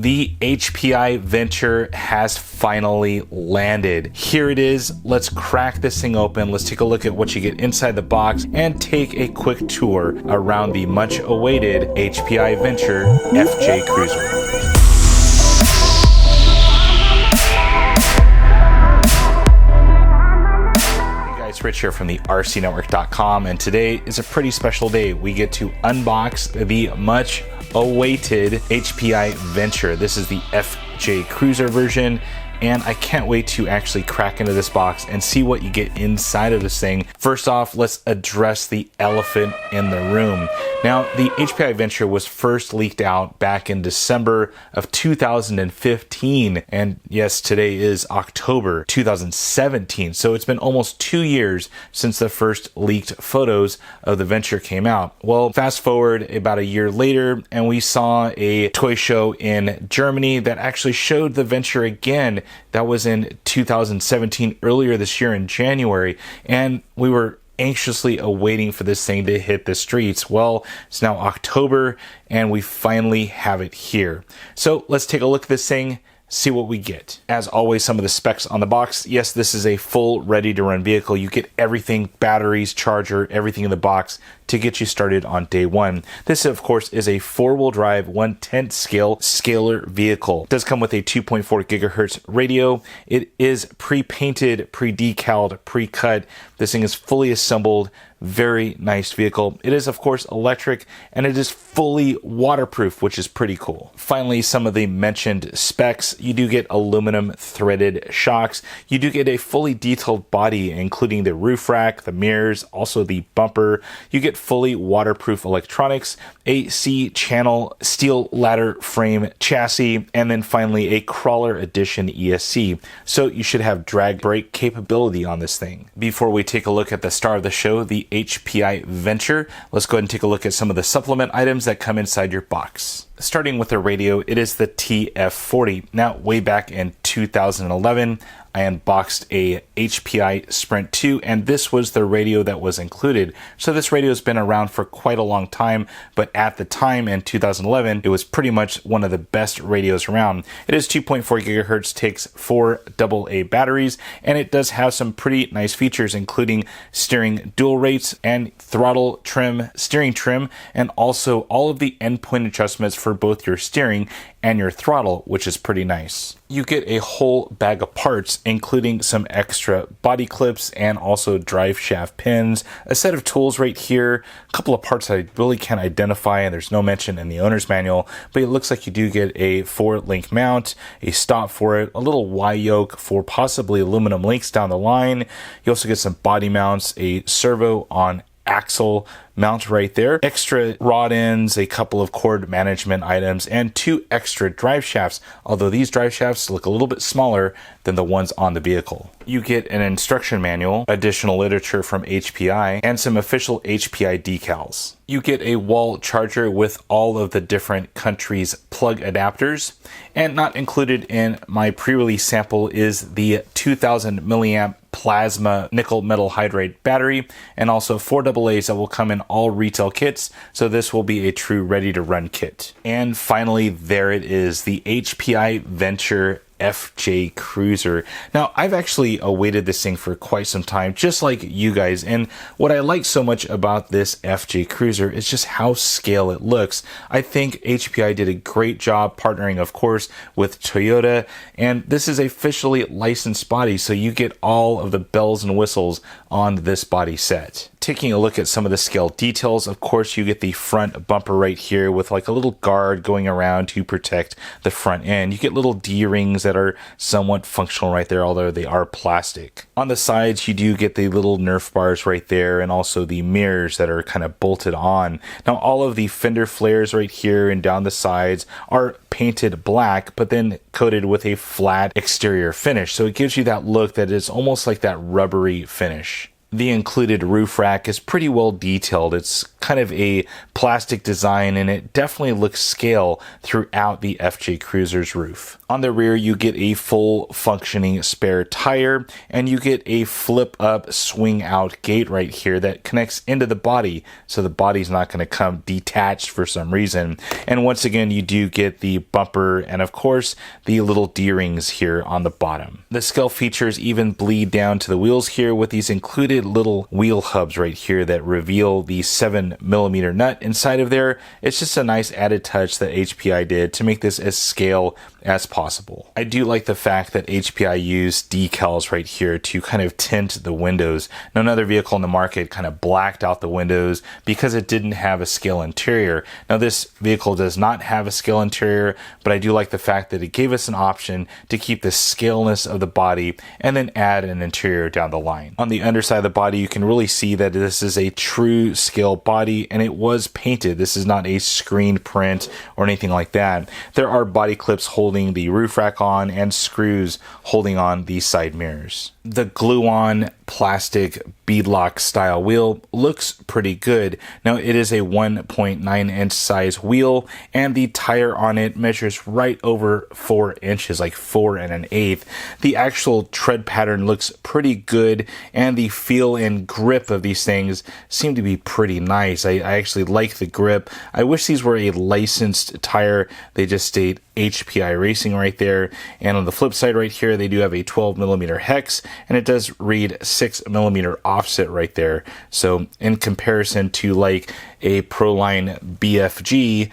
The HPI Venture has finally landed. Here it is. Let's crack this thing open. Let's take a look at what you get inside the box and take a quick tour around the much awaited HPI Venture FJ Cruiser. It's Rich here from the RCNetwork.com, and today is a pretty special day. We get to unbox the much awaited HPI Venture. This is the FJ Cruiser version, and I can't wait to actually crack into this box and see what you get inside of this thing. First off, let's address the elephant in the room. Now, the HPI Venture was first leaked out back in December of 2015. And yes, today is October 2017. So it's been almost 2 years since the first leaked photos of the Venture came out. Well, fast forward about a year later, and we saw a toy show in Germany that actually showed the Venture again. That was in 2017, earlier this year in January. And we were anxiously awaiting for this thing to hit the streets. Well, it's now October and we finally have it here. So let's take a look at this thing, see what we get. As always, some of the specs on the box. Yes, this is a full ready to run vehicle. You get everything, batteries, charger, everything in the box to get you started on day one. This, of course, is a 4-wheel drive 1/10 scale scalar vehicle. It does come with a 2.4 gigahertz radio. It is pre-painted, pre-decaled, pre-cut. This thing is fully assembled. Very nice vehicle. It is, of course, electric, and it is fully waterproof, which is pretty cool. Finally, some of the mentioned specs. You do get aluminum threaded shocks. You do get a fully detailed body, including the roof rack, the mirrors, also the bumper. You get fully waterproof electronics, a C-channel steel ladder frame chassis, and then finally a crawler edition ESC. So you should have drag brake capability on this thing. Before we take a look at the star of the show, the HPI Venture, let's go ahead and take a look at some of the supplement items that come inside your box. Starting with the radio, it is the TF40. Now, way back in 2011, I unboxed a HPI Sprint 2, and this was the radio that was included. So this radio has been around for quite a long time, but at the time in 2011, it was pretty much one of the best radios around. It is 2.4 gigahertz, takes 4 AA batteries, and it does have some pretty nice features, including steering dual rates and throttle trim, steering trim, and also all of the endpoint adjustments for both your steering and your throttle, which is pretty nice. You get a whole bag of parts, including some extra body clips and also drive shaft pins, a set of tools right here, a couple of parts that I really can't identify, and there's no mention in the owner's manual, but it looks like you do get a 4-link mount, a stop for it, a little Y-yoke for possibly aluminum links down the line. You also get some body mounts, a servo on axle mount right there, extra rod ends, a couple of cord management items, and 2 extra drive shafts, although these drive shafts look a little bit smaller than the ones on the vehicle. You get an instruction manual, additional literature from HPI, and some official HPI decals. You get a wall charger with all of the different countries' plug adapters, and not included in my pre-release sample is the 2000 milliamp plasma nickel metal hydride battery, and also 4 AA's that will come in all retail kits, so this will be a true ready-to-run kit. And finally, there it is, the HPI Venture FJ Cruiser. Now, I've actually awaited this thing for quite some time, just like you guys, and what I like so much about this FJ Cruiser is just how scale it looks. I think HPI did a great job partnering, of course, with Toyota, and this is a officially licensed body, so you get all of the bells and whistles on this body set. Taking a look at some of the scale details, of course, you get the front bumper right here with like a little guard going around to protect the front end. You get little D-rings that are somewhat functional right there, although they are plastic. On the sides, you do get the little Nerf bars right there, and also the mirrors that are kind of bolted on. Now, all of the fender flares right here and down the sides are painted black, but then coated with a flat exterior finish. So it gives you that look that is almost like that rubbery finish. The included roof rack is pretty well detailed. It's kind of a plastic design, and it definitely looks scale throughout the FJ Cruiser's roof. On the rear, you get a full functioning spare tire, and you get a flip up swing out gate right here that connects into the body, so the body's not going to come detached for some reason. And once again, you do get the bumper and of course the little D-rings here on the bottom. The scale features even bleed down to the wheels here with these included little wheel hubs right here that reveal the 7mm nut inside of there. It's just a nice added touch that HPI did to make this as scale as possible. I do like the fact that HPI used decals right here to kind of tint the windows. Now, another vehicle in the market kind of blacked out the windows because it didn't have a scale interior. Now, this vehicle does not have a scale interior, but I do like the fact that it gave us an option to keep the scaleness of the body and then add an interior down the line. On the underside of the body, you can really see that this is a true scale body, and it was painted. This is not a screen print or anything like that. There are body clips holding the roof rack on and screws holding on the side mirrors. The glue-on plastic beadlock style wheel looks pretty good. Now, it is a 1.9 inch size wheel, and the tire on it measures right over 4 inches, like 4 1/8. The actual tread pattern looks pretty good, and the feel and grip of these things seem to be pretty nice. I actually like the grip. I wish these were a licensed tire. They just state HPI Racing right there. And on the flip side right here, they do have a 12mm hex, and it does read 6mm offset right there. So in comparison to like a Proline BFG,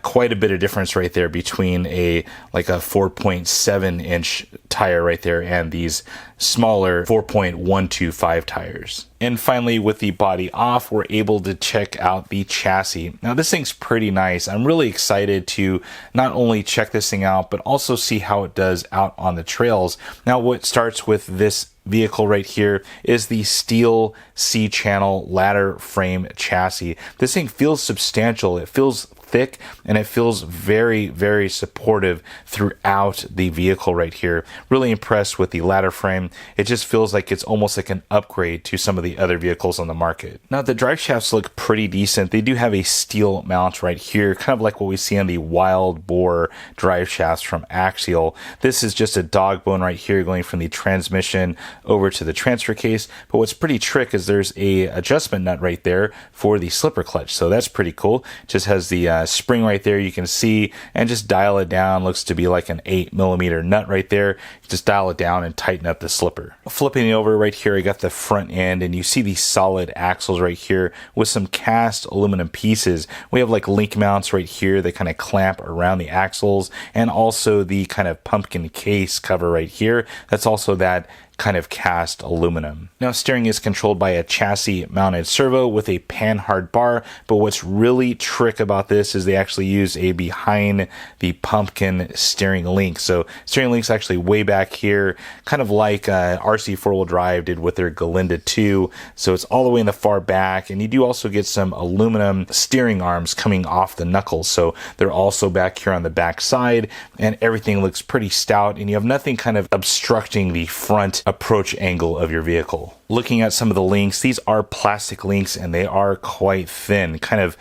quite a bit of difference right there between a 4.7 inch tire right there and these smaller 4.125 tires. And finally, with the body off, we're able to check out the chassis. Now, this thing's pretty nice. I'm really excited to not only check this thing out, but also see how it does out on the trails. Now, what starts with this vehicle right here is the steel C-channel ladder frame chassis. This thing feels substantial. It feels thick, and it feels very, very supportive throughout the vehicle right here. Really impressed with the ladder frame. It just feels like it's almost like an upgrade to some of the other vehicles on the market. Now, the drive shafts look pretty decent. They do have a steel mount right here, kind of like what we see on the Wild Boar drive shafts from Axial. This is just a dog bone right here going from the transmission over to the transfer case. But what's pretty trick is there's a adjustment nut right there for the slipper clutch. So that's pretty cool. Just has the spring right there, you can see, and just dial it down. Looks to be like an 8mm nut right there. Just dial it down and tighten up the slipper. Flipping it over right here, I got the front end, and you see these solid axles right here with some cast aluminum pieces. We have like link mounts right here that kind of clamp around the axles, and also the kind of pumpkin case cover right here. That's also that kind of cast aluminum. Now, steering is controlled by a chassis mounted servo with a panhard bar, but what's really trick about this is they actually use a behind the pumpkin steering link. So steering link's actually way back here, kind of like RC 4-wheel drive did with their Galinda 2. So it's all the way in the far back, and you do also get some aluminum steering arms coming off the knuckles. So they're also back here on the back side, and everything looks pretty stout, and you have nothing kind of obstructing the front approach angle of your vehicle. Looking at some of the links, these are plastic links, and they are quite thin, kind of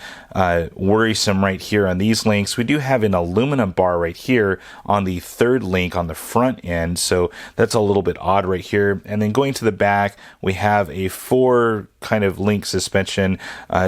worrisome right here on these links. We do have an aluminum bar right here on the third link on the front end, so that's a little bit odd right here. And then going to the back, we have a 4 kind of link suspension,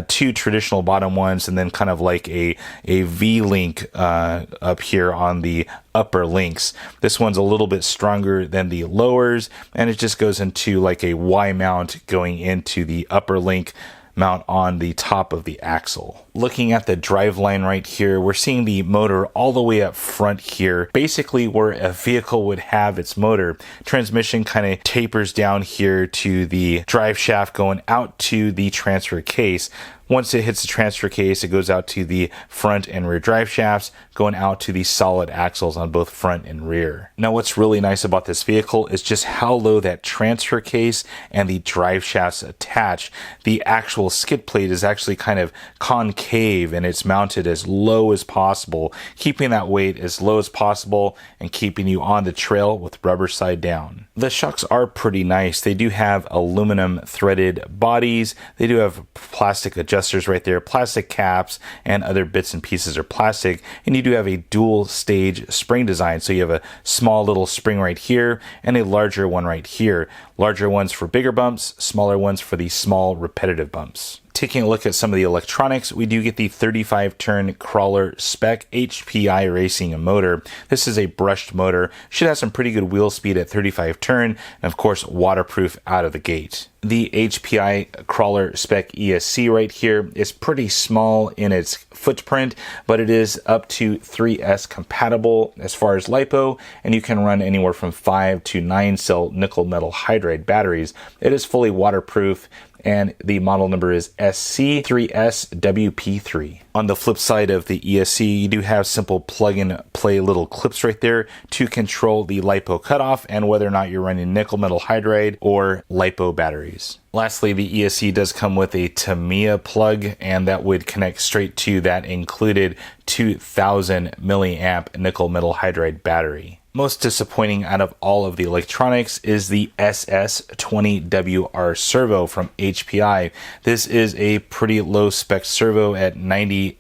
2 traditional bottom ones, and then kind of like a V-link up here on the upper links. This one's a little bit stronger than the lowers, and it just goes into like a Y mount going into the upper link mount on the top of the axle. Looking at the driveline right here, we're seeing the motor all the way up front here, basically where a vehicle would have its motor. Transmission kind of tapers down here to the drive shaft going out to the transfer case. Once it hits the transfer case, it goes out to the front and rear drive shafts, going out to the solid axles on both front and rear. Now, what's really nice about this vehicle is just how low that transfer case and the drive shafts attach. The actual skid plate is actually kind of concave concave and it's mounted as low as possible, keeping that weight as low as possible and keeping you on the trail with rubber side down. The shocks are pretty nice. They do have aluminum threaded bodies. They do have plastic adjusters right there, plastic caps, and other bits and pieces are plastic. And you do have a dual stage spring design. So you have a small little spring right here and a larger one right here. Larger ones for bigger bumps, smaller ones for the small repetitive bumps. Taking a look at some of the electronics, we do get the 35-turn crawler spec HPI racing motor. This is a brushed motor, should have some pretty good wheel speed at 35 turn, and of course waterproof out of the gate. The HPI crawler spec ESC right here is pretty small in its footprint, but it is up to 3S compatible as far as LiPo, and you can run anywhere from 5 to 9 cell nickel metal hydride batteries. It is fully waterproof, and the model number is SC3SWP3. On the flip side of the ESC, you do have simple plug and play little clips right there to control the LiPo cutoff and whether or not you're running nickel metal hydride or LiPo batteries. Lastly, the ESC does come with a Tamiya plug, and that would connect straight to that included 2000 milliamp nickel metal hydride battery. Most disappointing out of all of the electronics is the SS20WR servo from HPI. This is a pretty low spec servo at 90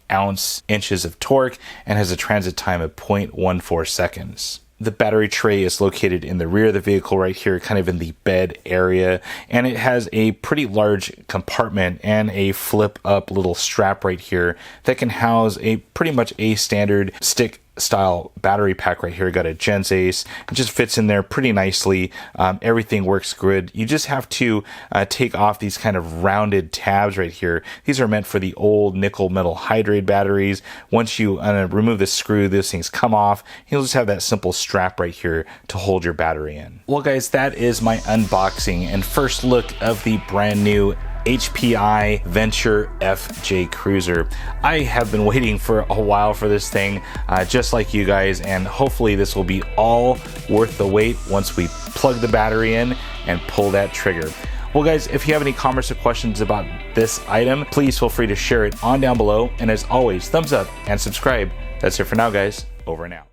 inches of torque and has a transit time of 0.14 seconds. The battery tray is located in the rear of the vehicle right here, kind of in the bed area, and it has a pretty large compartment and a flip up little strap right here that can house a pretty much a standard stick style battery pack right here. Got a Gens Ace. It just fits in there pretty nicely. Everything works good. You just have to take off these kind of rounded tabs right here. These are meant for the old nickel metal hydride batteries. Once you remove the screw, those things come off. You'll just have that simple strap right here to hold your battery in. Well guys, that is my unboxing and first look of the brand new HPI Venture FJ Cruiser. I have been waiting for a while for this thing, just like you guys, and hopefully this will be all worth the wait once we plug the battery in and pull that trigger. Well guys, if you have any comments or questions about this item, please feel free to share it on down below, and as always, thumbs up and subscribe. That's it for now guys, over and out.